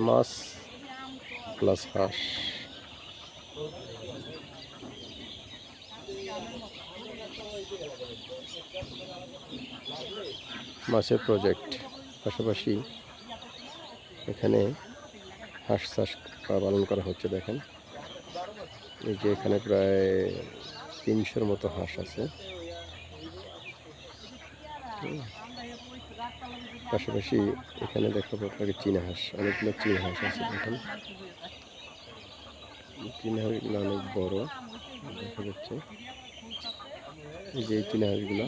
মাছ plus হাঁস। মাছের project পাশাপাশি এখানে হাঁস চাষ পালন করা হচ্ছে। দেখেন এই যে এখানে প্রায় 300-র মতো হাঁস আছে। পাশাপাশি এখানে দেখাবো আপনাকে চীনা হাঁস, অনেকগুলো চীনা হাঁস আছে। দেখেন চীনা হাঁসগুলো অনেক বড় দেখা যাচ্ছে। এই যে চীনা হাঁসগুলো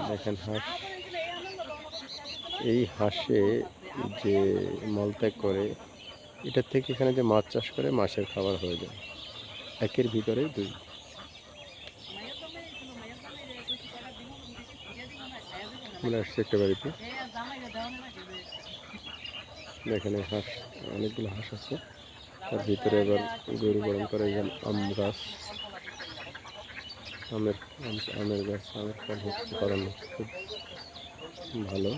দেখেন হাঁস, এই হাঁসে যে মলত্যাগ করে এটার থেকে এখানে যে মাছ চাষ করে মাছের খাবার হয়ে যায়। একের ভিতরে দুই। আমরা আসছি একটা বাড়িতে, দেখেন হাঁস, অনেকগুলো হাঁস আছে। তার ভিতরে আবার গরু পালন করে। আম গাছ, আমের গাছ, আমের ফল হচ্ছে, ফলন হচ্ছে খুব ভালো।